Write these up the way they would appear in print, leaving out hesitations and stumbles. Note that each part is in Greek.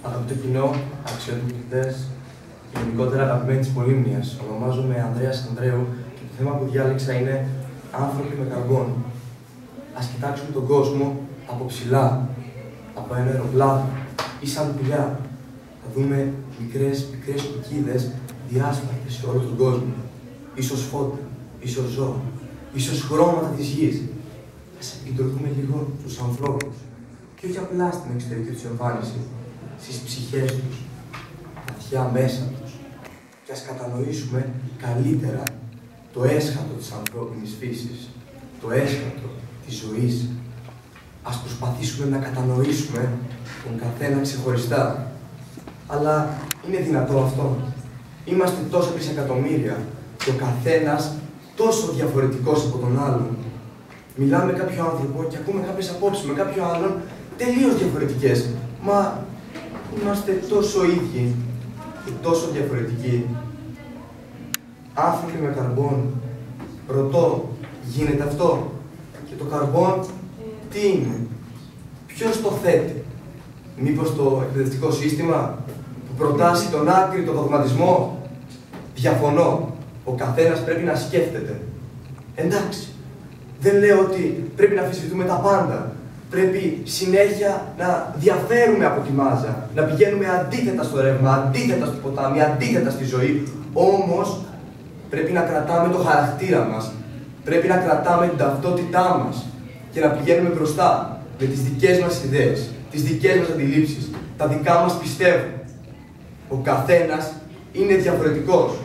Αγαπητό κοινό, αξιότιμοι φοιτητές και γενικότερα αγαπημένοι της Πολύμνιας, ονομάζομαι Ανδρέας Ανδρέου και το θέμα που διάλεξα είναι άνθρωποι με καρμπόν. Ας κοιτάξουμε τον κόσμο από ψηλά, από ένα αεροπλάνο ή σαν πουλιά. Θα δούμε μικρές κουκκίδες διάσπαρτες σε όλο τον κόσμο. Ίσως φώτα, ίσως ζώα, ίσως χρώματα της γης. Ας επικεντρωθούμε λίγο στους ανθρώπους και όχι απλά στην εξωτερική τους εμφάνιση, στις ψυχές τους, βαθιά μέσα τους. Και ας κατανοήσουμε καλύτερα το έσχατο της ανθρώπινης φύσης, το έσχατο της ζωής. Ας προσπαθήσουμε να κατανοήσουμε τον καθένα ξεχωριστά. Αλλά είναι δυνατό αυτό? Είμαστε τόσα τρισεκατομμύρια και ο καθένας τόσο διαφορετικός από τον άλλον. Μιλάμε με κάποιο άνθρωπο και ακούμε κάποιες απόψεις με κάποιο άλλον τελείως διαφορετικές. Μα είμαστε τόσο ίδιοι και τόσο διαφορετικοί. Άνθρωποι με καρμπόν. Ρωτώ, γίνεται αυτό? Και το καρμπόν τι είναι? Ποιος το θέτει? Μήπως το εκπαιδευτικό σύστημα που προτάσει τον άκρητο δογματισμό? Διαφωνώ. Ο καθένας πρέπει να σκέφτεται. Εντάξει. Δεν λέω ότι πρέπει να αμφισβητούμε τα πάντα. Πρέπει συνέχεια να διαφέρουμε από τη μάζα, να πηγαίνουμε αντίθετα στο ρεύμα, αντίθετα στο ποτάμι, αντίθετα στη ζωή. Όμως, πρέπει να κρατάμε το χαρακτήρα μας. Πρέπει να κρατάμε την ταυτότητά μας και να πηγαίνουμε μπροστά με τις δικές μας ιδέες, τις δικές μας αντιλήψεις, τα δικά μας πιστεύω. Ο καθένας είναι διαφορετικός.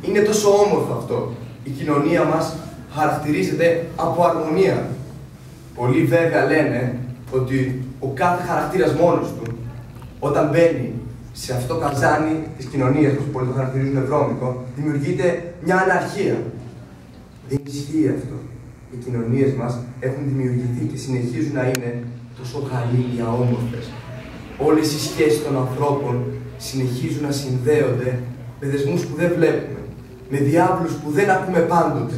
Είναι τόσο όμορφο αυτό. Η κοινωνία μας χαρακτηρίζεται από αρμονία. Πολλοί βέβαια λένε ότι ο κάθε χαρακτήρας μόνος του, όταν μπαίνει σε αυτό το καζάνι της κοινωνίας μας, που πολλοί το χαρακτηρίζουν βρώμικο, δημιουργείται μια αναρχία. Δεν ισχύει αυτό. Οι κοινωνίες μας έχουν δημιουργηθεί και συνεχίζουν να είναι τόσο γαλήνια όμορφες. Όλες οι σχέσεις των ανθρώπων συνεχίζουν να συνδέονται με δεσμούς που δεν βλέπουμε, με διάβλους που δεν ακούμε πάντοτε.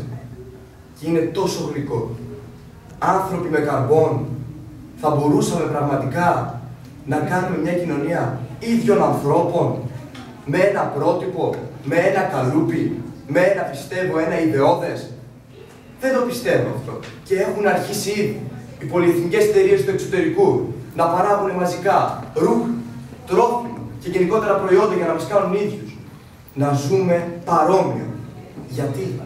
Και είναι τόσο γλυκό. Άνθρωποι με καρμπόν, θα μπορούσαμε πραγματικά να κάνουμε μια κοινωνία ίδιων ανθρώπων, με ένα πρότυπο, με ένα καλούπι, με ένα πιστεύω, ένα ιδεώδες? Δεν το πιστεύω αυτό. Και έχουν αρχίσει ήδη οι πολυεθνικές εταιρείες του εξωτερικού να παράγουν μαζικά ρούχα, τρόφιμα και γενικότερα προϊόντα για να μας κάνουν ίδιους. Να ζούμε παρόμοια. Γιατί?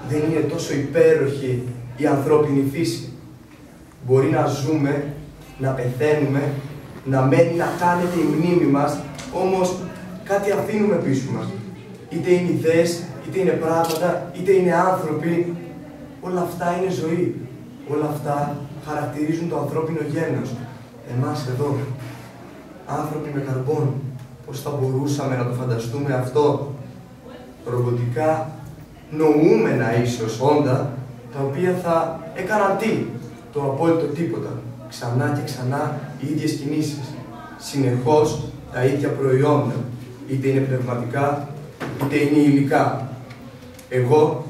Δεν είναι τόσο υπέροχη η ανθρώπινη φύση? Μπορεί να ζούμε, να πεθαίνουμε, να μένει να κάνετε η μνήμη μας, όμως κάτι αφήνουμε πίσω μας. Είτε είναι ιδέες, είτε είναι πράγματα, είτε είναι άνθρωποι. Όλα αυτά είναι ζωή. Όλα αυτά χαρακτηρίζουν το ανθρώπινο γένος. Εμάς εδώ, άνθρωποι με καρμπόν, πώς θα μπορούσαμε να το φανταστούμε αυτό? Ρομποτικά νοούμενα ίσως όντα, τα οποία θα έκαναν τι? Το απόλυτο τίποτα. Ξανά και ξανά οι ίδιες κινήσεις. Συνεχώς τα ίδια προϊόντα. Είτε είναι πνευματικά, είτε είναι υλικά. Εγώ,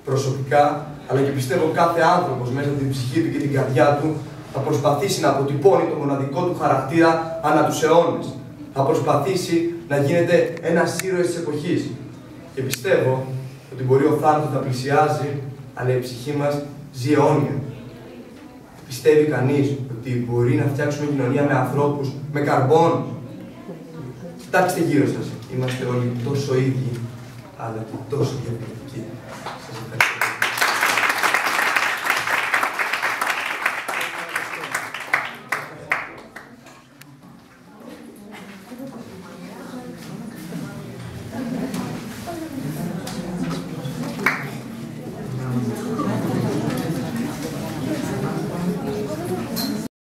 προσωπικά, αλλά και πιστεύω κάθε άνθρωπος μέσα από την ψυχή του και την καρδιά του, θα προσπαθήσει να αποτυπώνει το μοναδικό του χαρακτήρα ανά τους αιώνες. Θα προσπαθήσει να γίνεται ένας ήρωας της εποχής. Και πιστεύω ότι μπορεί ο θάνατος να πλησιάζει, αλλά η ψυχή μας ζει αιώνια. Πιστεύει κανείς ότι μπορεί να φτιάξουμε κοινωνία με ανθρώπους με καρμπόν? Κοιτάξτε γύρω σας. Είμαστε όλοι τόσο ίδιοι, αλλά και τόσο διαφορετικοί. Σας ευχαριστώ.